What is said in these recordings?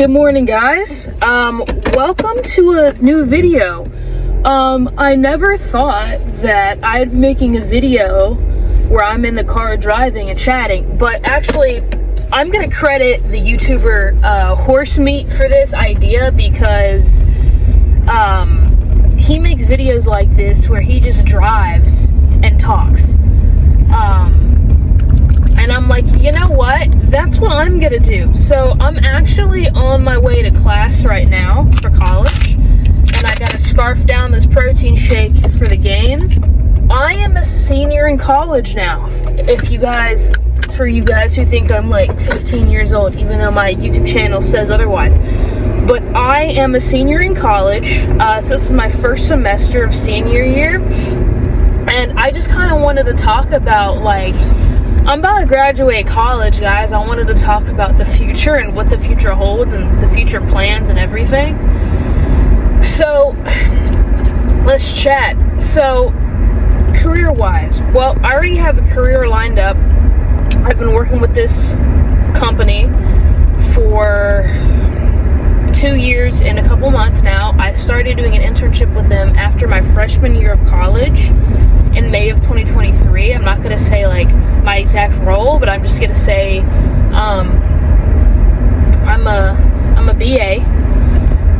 Good morning, guys. Welcome to a new video. I never thought that I'd be making a video where I'm in the car driving and chatting, but actually I'm gonna credit the YouTuber Horsemeat for this idea because he makes videos like this where he just drives and talks. And I'm like, you know what? That's what I'm gonna do. So I'm actually on my way to class right now for college, and I gotta scarf down this protein shake for the gains. I am a senior in college now. For you guys who think I'm like 15 years old, even though my YouTube channel says otherwise. But I am a senior in college. This is my first semester of senior year. And I just kind of wanted to talk about, like, I'm about to graduate college, guys. I wanted to talk about the future and what the future holds and the future plans and everything. So, let's chat. So, career-wise, well, I already have a career lined up. I've been working with this company for 2 years and a couple months now. I started doing an internship with them after my freshman year of college in May of 2023. I'm not going to say like my exact role, but I'm just going to say I'm a BA.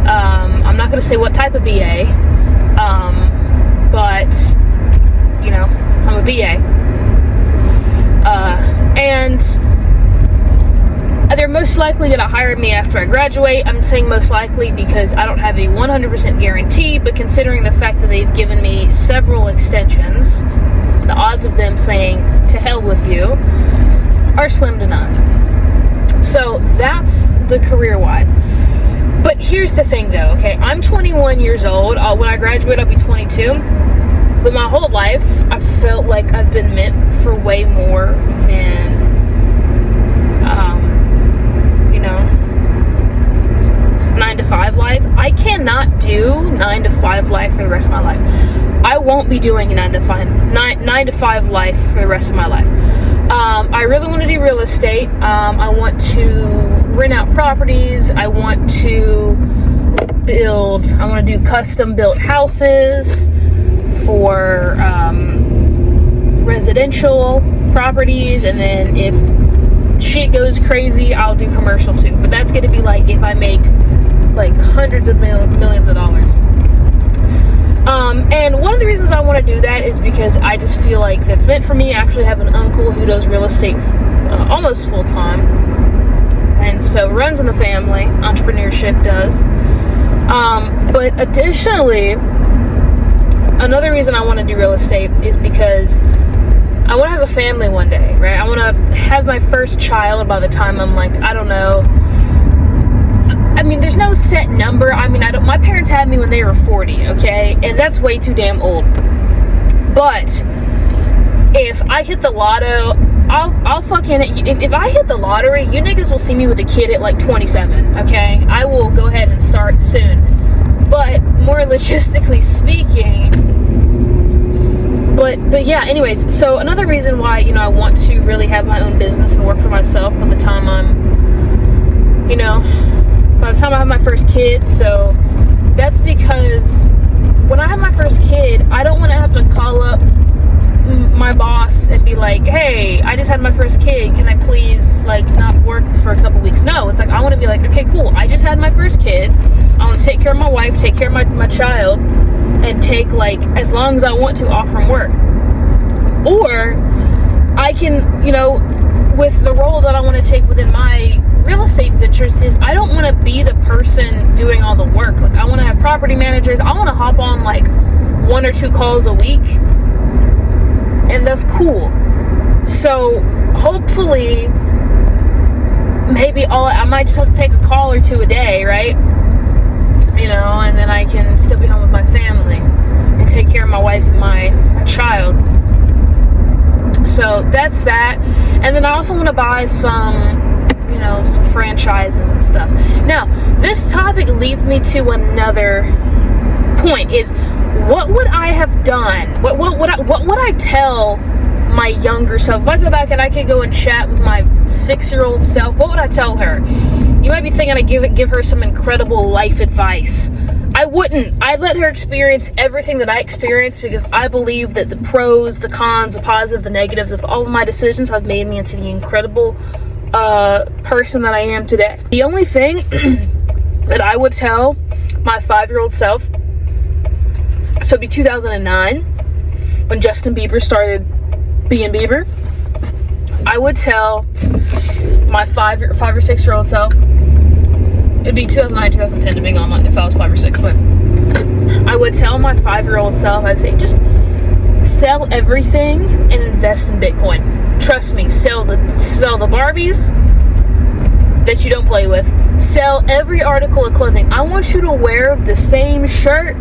I'm not going to say what type of BA, but you know, I'm a BA. And they're most likely going to hire me after I graduate. I'm saying most likely because I don't have a 100% guarantee, but considering the fact that they've given me several extensions, the odds of them saying to hell with you are slim to none. So that's the career-wise. But here's the thing though, okay? I'm 21 years old. When I graduate, I'll be 22. But my whole life, I felt like I've been meant for way more than, 9-to-5 life. I cannot do 9-to-5 life for the rest of my life. I won't be doing a 9-to-5 life for the rest of my life. I really want to do real estate. I want to rent out properties. I want to do custom built houses for residential properties, and then if shit goes crazy, I'll do commercial too. But that's going to be like if I make like hundreds of millions of dollars. And one of the reasons I want to do that is because I just feel like that's meant for me. I actually have an uncle who does real estate almost full time, and so runs in the family. Entrepreneurship does. But additionally, another reason I want to do real estate is because I want to have a family one day, right? I want to have my first child by the time I'm like, I don't know. I mean, there's no set number. I mean, my parents had me when they were 40, okay? And that's way too damn old. But if I hit the lotto, I'll fucking, if I hit the lottery, you niggas will see me with a kid at like 27, okay? I will go ahead and start soon. But more logistically speaking, but yeah, anyways, so another reason why, I want to really have my own business and work for myself by the time I have my first kid. So that's because when I have my first kid, I don't want to have to call up my boss and be like, hey, I just had my first kid, can I please like not work for a couple weeks? No, it's like I want to be like, okay, cool, I just had my first kid, I want to take care of my wife, take care of my child, and take like as long as I want to off from work. Or I can, with the role that I want to take within my real estate ventures, is I don't want to be the person doing all the work. Like, I want to have property managers. I want to hop on like 1 or 2 calls a week, and that's cool. So hopefully, maybe I might just have to take a call or 2 a day, right? And then I can still be home with my family and take care of my wife and my child. So that's that. And then I also want to buy some franchises and stuff. Now, this topic leads me to another point, is what would I have done? What would I tell my younger self? If I go back and I could go and chat with my 6-year-old self, what would I tell her? You might be thinking I give her some incredible life advice. I wouldn't. I'd let her experience everything that I experienced, because I believe that the pros, the cons, the positives, the negatives of all of my decisions have made me into the incredible person that I am today. The only thing that I would tell my 5-year-old self, so it'd be 2009, when Justin Bieber started being Bieber, I would tell my 5 or 6-year-old self, it'd be 2009, 2010, depending on if I was 5 or 6, but I would tell my 5-year-old self, I'd say, just sell everything and invest in Bitcoin. Trust me, sell the Barbies that you don't play with. Sell every article of clothing. I want you to wear the same shirt,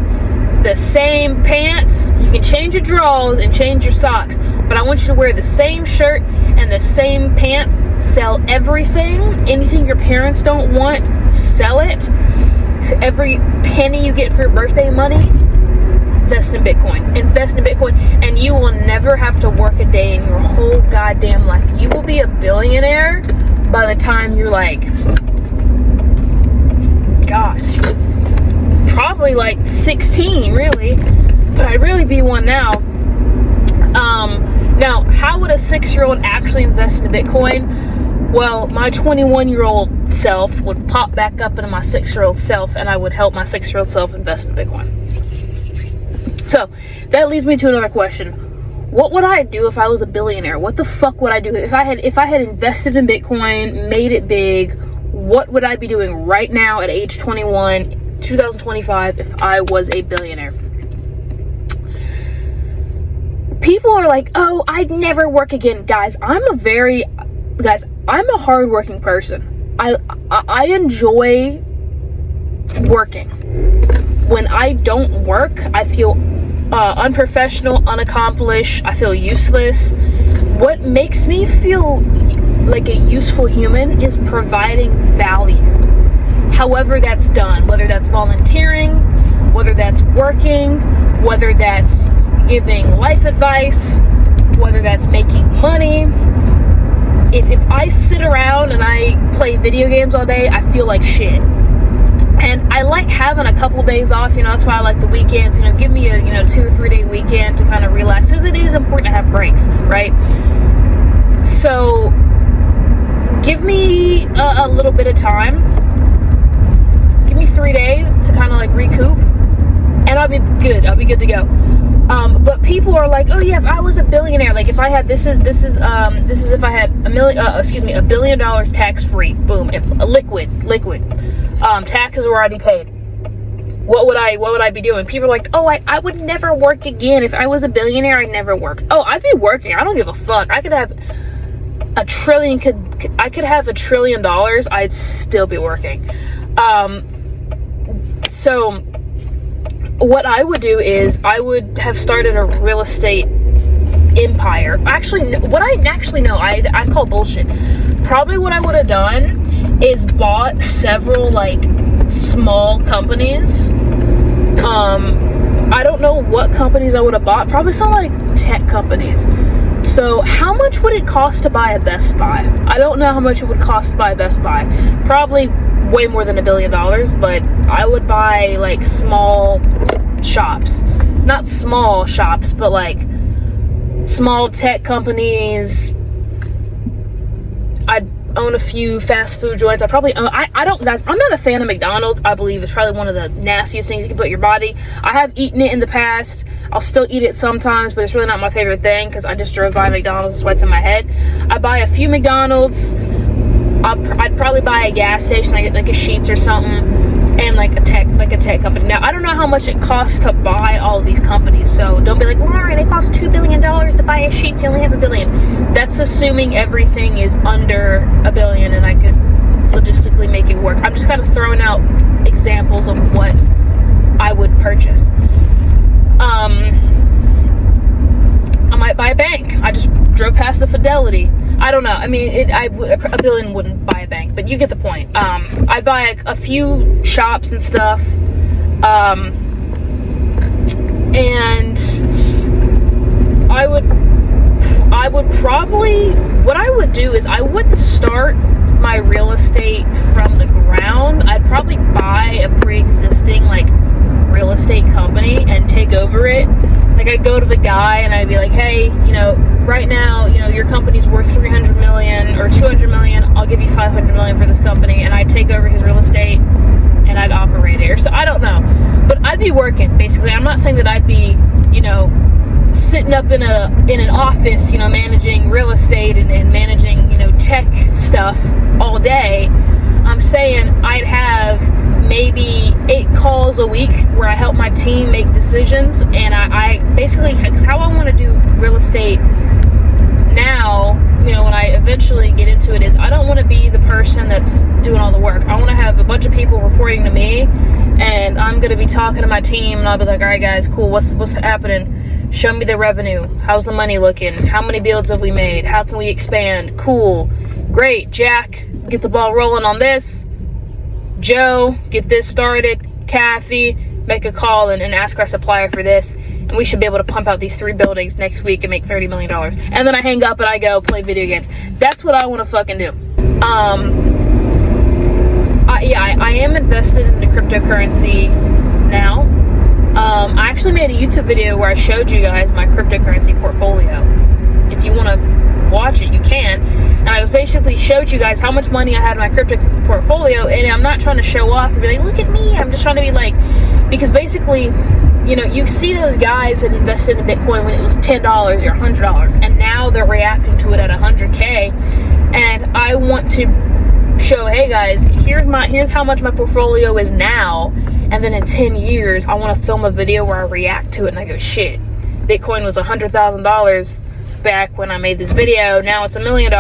the same pants. You can change your drawers and change your socks, but I want you to wear the same shirt and the same pants. Sell everything. Anything your parents don't want, sell it. So every penny you get for your birthday money, invest in Bitcoin. Invest in Bitcoin, and you will never have to work a day in your whole goddamn life. You will be a billionaire by the time you're like, gosh, probably like 16, really. But I'd really be one now. Now, how would a 6-year-old actually invest in Bitcoin? Well, my 21-year-old self would pop back up into my 6-year-old self, and I would help my 6-year-old self invest in Bitcoin. So that leads me to another question. What would I do if I was a billionaire? What the fuck would I do if I had invested in Bitcoin, made it big? What would I be doing right now at age 21, 2025, if I was a billionaire? People are like, oh, I'd never work again. Guys, I'm a hardworking person. I enjoy working. When I don't work, I feel unprofessional, unaccomplished. I feel useless. What makes me feel like a useful human is providing value. However that's done, whether that's volunteering, whether that's working, whether that's giving life advice, whether that's making money. If I sit around and I play video games all day, I feel like shit. And I like having a couple days off, that's why I like the weekends, give me a 2 or 3 day weekend to kind of relax, because it is important to have breaks, right? So give me a little bit of time, give me 3 days to kind of like recoup, and I'll be good to go. But people are like, oh yeah, if I was a billionaire, like if I had, this is if I had $1 billion tax free, boom, liquid, taxes were already paid. What would I be doing? People are like, oh, I would never work again. If I was a billionaire, I'd never work. Oh, I'd be working. I don't give a fuck. I could have $1 trillion, I'd still be working. So what I would do is I would have started a real estate empire. Actually, I call bullshit. Probably what I would have done is bought several like small companies. I don't know what companies I would have bought. Probably some like tech companies. So how much would it cost to buy a Best Buy? I don't know how much it would cost to buy a Best Buy. Probably way more than $1 billion, but I would buy like small shops. Not small shops, but like small tech companies. I'd own a few fast food joints. Guys, I'm not a fan of McDonald's. I believe it's probably one of the nastiest things you can put in your body. I have eaten it in the past. I'll still eat it sometimes, but it's really not my favorite thing because I just drove by McDonald's. That's why it's in my head. I buy a few McDonald's. I'd probably buy a gas station, like a Sheetz or something, and like a tech company. Now, I don't know how much it costs to buy all of these companies, so don't be like, Lauren, it costs $2 billion to buy a Sheetz. You only have $1 billion. That's assuming everything is under $1 billion and I could logistically make it work. I'm just kind of throwing out examples of what I would purchase. I might buy a bank. I just drove past the Fidelity. I don't know. I mean, $1 billion wouldn't buy a bank, but you get the point. I'd buy a few shops and stuff. And I would probably, what I would do is I wouldn't start my real estate from the ground, I'd probably buy a pre-existing like real estate company and take over it. Like, I'd go to the guy and I'd be like, hey, you know, right now, you know, your company's worth 300 million or 200 million. I'll give you 500 million for this company, and I'd take over his real estate and I'd operate it. So I don't know, but I'd be working basically. I'm not saying that I'd be, you know, sitting up in an office, you know, managing real estate and managing, you know, tech stuff all day. I'm saying I'd have maybe 8 calls a week where I help my team make decisions, and I basically, how I want to do real estate now, you know, when I eventually get into it, is I don't want to be the person that's doing all the work. I want to have a bunch of people reporting to me, and I'm going to be talking to my team, and I'll be like, all right guys, cool, what's happening? Show me the revenue. How's the money looking? How many builds have we made? How can we expand? Cool. Great. Jack, get the ball rolling on this. Joe, get this started. Kathy, make a call and ask our supplier for this. And we should be able to pump out these 3 buildings next week and make $30 million. And then I hang up and I go play video games. That's what I want to fucking do. I am invested in the cryptocurrency now. I actually made a YouTube video where I showed you guys my cryptocurrency portfolio. If you want to watch it, you can. And I basically showed you guys how much money I had in my crypto portfolio, and I'm not trying to show off and be like, look at me. I'm just trying to be like, because basically, you know, you see those guys that invested in Bitcoin when it was $10 or $100, and now they're reacting to it at 100K. And I want to show, hey guys, here's how much my portfolio is now. And then in 10 years, I want to film a video where I react to it and I go, shit, Bitcoin was $100,000 back when I made this video. Now it's $1 million.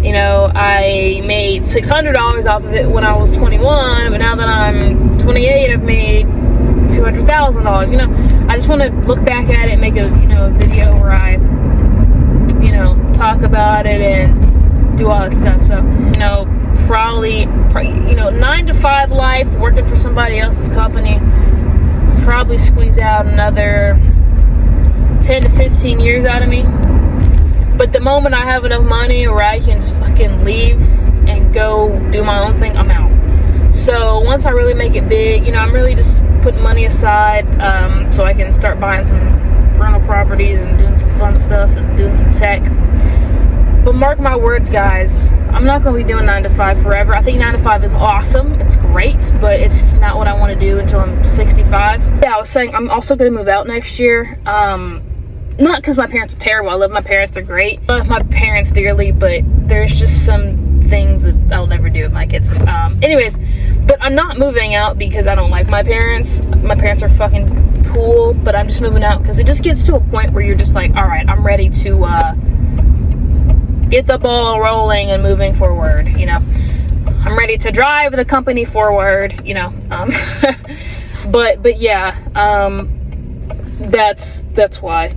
You know, I made $600 off of it when I was 21, but now that I'm 28, I've made $200,000. You know, I just want to look back at it and make a, you know, a video where I, you know, talk about it and do all that stuff. So, you know, probably, you know, 9 to 5 life, working for somebody else's company, probably squeeze out another 10 to 15 years out of me. But the moment I have enough money where I can just fucking leave and go do my own thing, I'm out. So once I really make it big, you know, I'm really just putting money aside so I can start buying some rental properties and doing some fun stuff and doing some tech. But mark my words, guys, I'm not going to be doing 9 to 5 forever. I think 9 to 5 is awesome. It's great, but it's just not what I want to do until I'm 65. Yeah, I was saying I'm also going to move out next year. Not because my parents are terrible. I love my parents. They're great. I love my parents dearly, but there's just some things that I'll never do with my kids. Anyways, but I'm not moving out because I don't like my parents. My parents are fucking cool, but I'm just moving out because it just gets to a point where you're just like, all right, I'm ready to get the ball rolling and moving forward, you know. I'm ready to drive the company forward, you know. But yeah, that's why.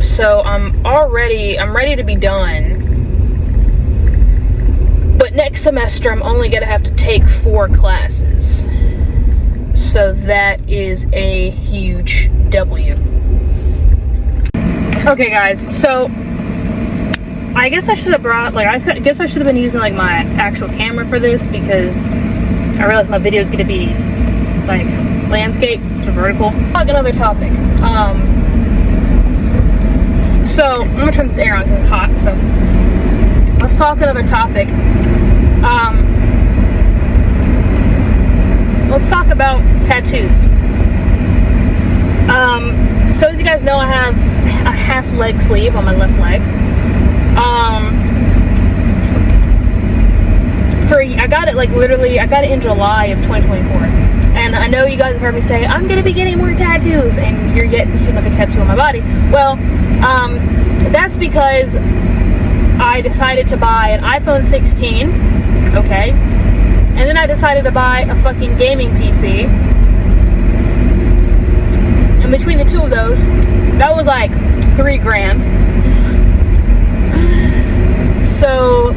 So I'm ready to be done. But next semester I'm only gonna have to take 4 classes. So that is a huge W. Okay guys, so I guess I should have brought, like, I guess I should have been using, like, my actual camera for this, because I realized my video is going to be, like, landscape, so vertical. Talk another topic. So, I'm going to turn this air on because it's hot, so let's talk another topic. Let's talk about tattoos. So as you guys know, I have a half leg sleeve on my left leg. I got it, like, literally, I got it in July of 2024. And I know you guys have heard me say, I'm going to be getting more tattoos, and you're yet to see another tattoo on my body. Well, that's because I decided to buy an iPhone 16, okay? And then I decided to buy a fucking gaming PC. And between the two of those, that was like $3,000. So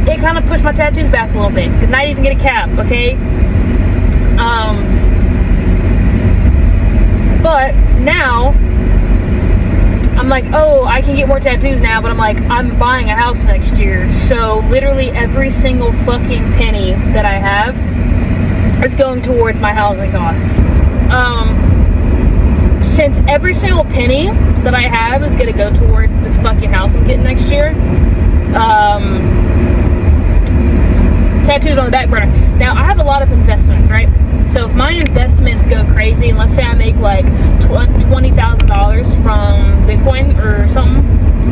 it kind of pushed my tattoos back a little bit. Did not even get a cap, okay? But now I'm I'm like, oh, I can get more tattoos now, but I'm like, I'm buying a house next year. So literally every single fucking penny that I have is going towards my housing costs. Since every single penny that I have is gonna go towards this fucking house I'm getting next year, tattoos on the back burner. Now, I have a lot of investments, right? So if my investments go crazy, and let's say I make like $20,000 from Bitcoin or something,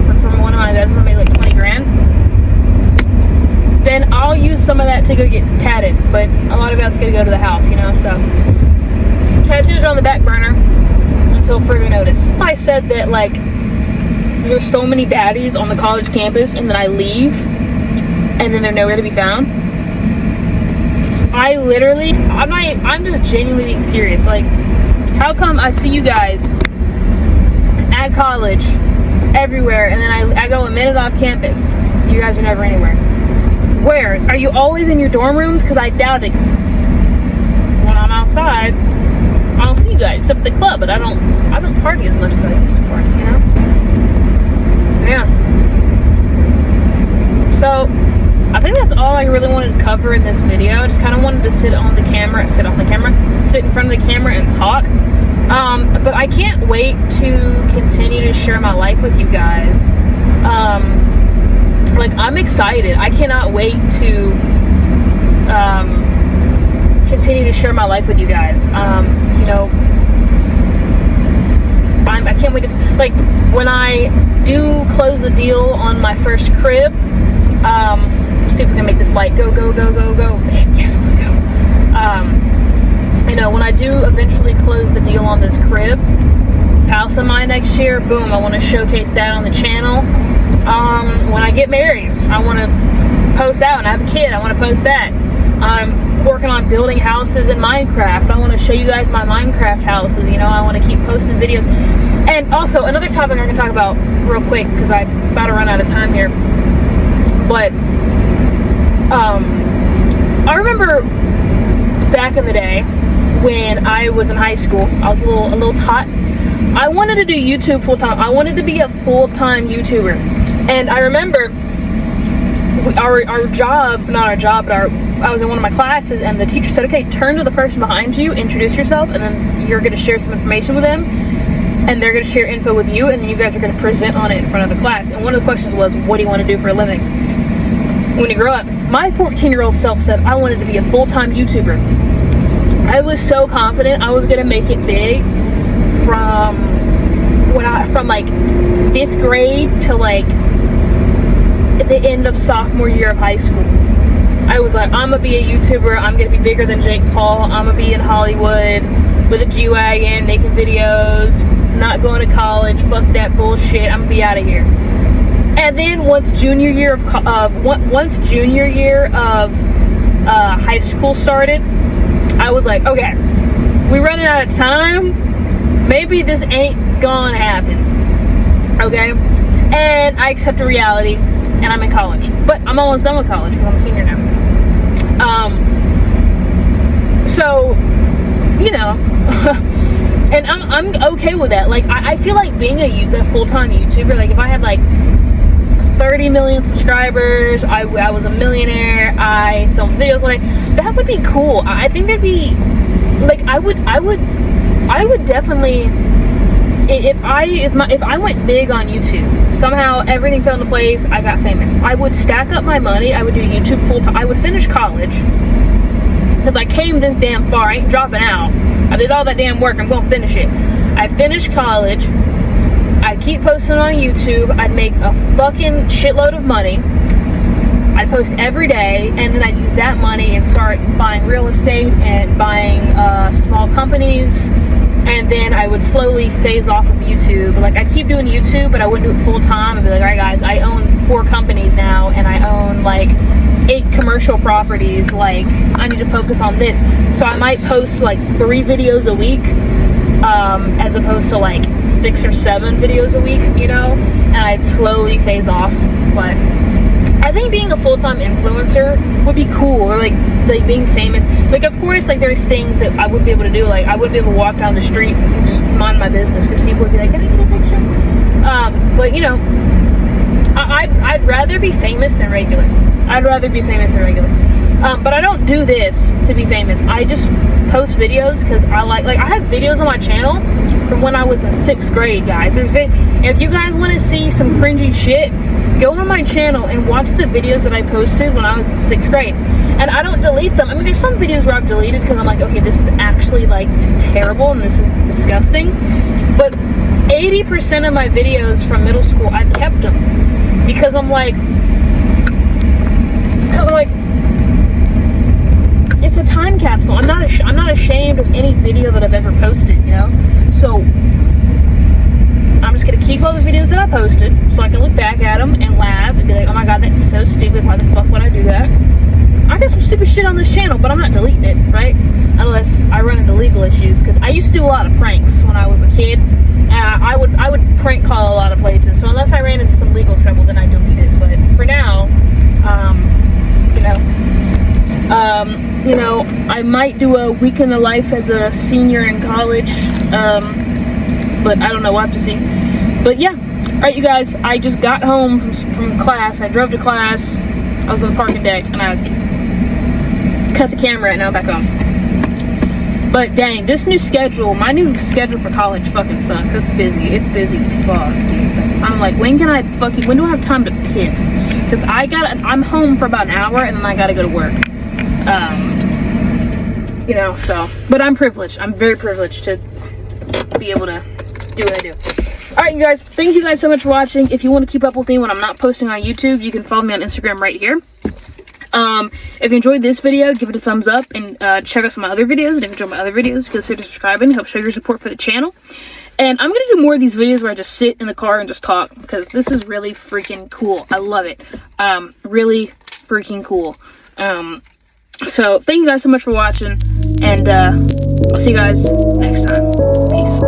or from one of my investments, I make like 20 grand, then I'll use some of that to go get tatted, but a lot of that's gonna go to the house, you know, so tattoos are on the back burner until further notice. I said that, like, there's so many baddies on the college campus, and then I leave, and then they're nowhere to be found. I literally, I'm just genuinely being serious. Like, how come I see you guys at college, everywhere, and then I go a minute off campus, you guys are never anywhere? Where? Are you always in your dorm rooms? Because I doubt it. When I'm outside, I don't see you guys, except at the club, but I don't party as much as I used to party, you know? Yeah. So, I think that's all I really wanted to cover in this video. I just kind of wanted to sit in front of the camera and talk. But I can't wait to continue to share my life with you guys. Like, I'm excited. I cannot wait to continue to share my life with you guys. You know, I can't wait to, like, when I do close the deal on my first crib, see if we can make this light go. Yes, let's go. You know, when I do eventually close the deal on this crib, this house of mine next year, boom, I want to showcase that on the channel. When I get married, I want to post that. When I have a kid, I want to post that. I'm working on building houses in Minecraft. I want to show you guys my Minecraft houses. You know, I want to keep posting videos. And also, another topic I can talk about real quick, because I'm about to run out of time here. But I remember back in the day when I was in high school, I was a little tot. I wanted to do YouTube full time. I wanted to be a full-time YouTuber. And I remember our job, not our job, but I was in one of my classes, and the teacher said, okay, turn to the person behind you, introduce yourself, and then you're going to share some information with them, and they're going to share info with you, and then you guys are going to present on it in front of the class. And one of the questions was, what do you want to do for a living when you grow up? My 14-year-old self said I wanted to be a full-time YouTuber. I was so confident I was going to make it big from like 5th grade to like at the end of sophomore year of high school. I was like, I'm gonna be a YouTuber, I'm gonna be bigger than Jake Paul, I'm gonna be in Hollywood with a G-Wagon, making videos, not going to college, fuck that bullshit, I'm gonna be out of here. And then once junior year of high school started, I was like, okay, we're running out of time, maybe this ain't gonna happen, okay? And I accepted reality, and I'm in college. But I'm almost done with college, because I'm a senior now. So, you know, and I'm okay with that. Like, I feel like being a full-time YouTuber, like, if I had, like, 30 million subscribers, I was a millionaire, I filmed videos, like, that would be cool. I think that'd be, like, I would definitely, if I went big on YouTube, somehow everything fell into place, I got famous, I would stack up my money, I would do YouTube full time, I would finish college, because I came this damn far, I ain't dropping out, I did all that damn work, I'm gonna finish it. I finished college, I'd keep posting on YouTube, I'd make a fucking shitload of money, I'd post every day, and then I'd use that money and start buying real estate and buying small companies, and then I would slowly phase off of YouTube. Like, I'd keep doing YouTube, but I wouldn't do it full time. I'd be like, alright guys, I own 4 companies now, and I own like 8 commercial properties, like, I need to focus on this. So I might post like 3 videos a week, as opposed to like 6 or 7 videos a week, you know, and I'd slowly phase off. But I think being a full-time influencer would be cool, or like being famous. Like, of course, like there's things that I would be able to do. Like, I would be able to walk down the street and just mind my business because people would be like, "Can I get a picture?" But you know, I'd rather be famous than regular. I'd rather be famous than regular. But I don't do this to be famous. I just post videos because I like I have videos on my channel from when I was in 6th grade, guys. If you guys want to see some cringy shit, go on my channel and watch the videos that I posted when I was in 6th grade. And I don't delete them. I mean, there's some videos where I've deleted because I'm like, okay, this is actually like terrible and this is disgusting. But 80% of my videos from middle school, I've kept them because I'm like, it's a time capsule. I'm not ashamed of any video that I've ever posted, you know. So I'm just gonna keep all the videos that I posted so I can look back at them and laugh and be like, oh my god, that's so stupid. Why the fuck would I do that? I got some stupid shit on this channel, but I'm not deleting it, right? Unless I run into legal issues, because I used to do a lot of pranks when I was a kid. I would prank call a lot of places. So unless I ran into some legal trouble, then I delete it. But for now, you know, I might do a week in the life as a senior in college. But I don't know. We'll have to see. But yeah. All right, you guys. I just got home from class. I drove to class. I was on the parking deck, and I cut the camera and now back on. But dang, this new schedule, my new schedule for college fucking sucks. It's busy. It's busy as fuck, dude. I'm like, when do I have time to piss? Because I'm home for about an hour and then I gotta go to work. You know, so, but I'm privileged. I'm very privileged to be able to do what I do. Alright, you guys, thank you guys so much for watching. If you want to keep up with me when I'm not posting on YouTube, you can follow me on Instagram right here. If you enjoyed this video, give it a thumbs up and check out some of my other videos. And if you enjoyed my other videos, consider subscribing. Help show your support for the channel. And I'm gonna do more of these videos where I just sit in the car and just talk, because this is really freaking cool. I love it. Really freaking cool. So thank you guys so much for watching, and I'll see you guys next time. Peace.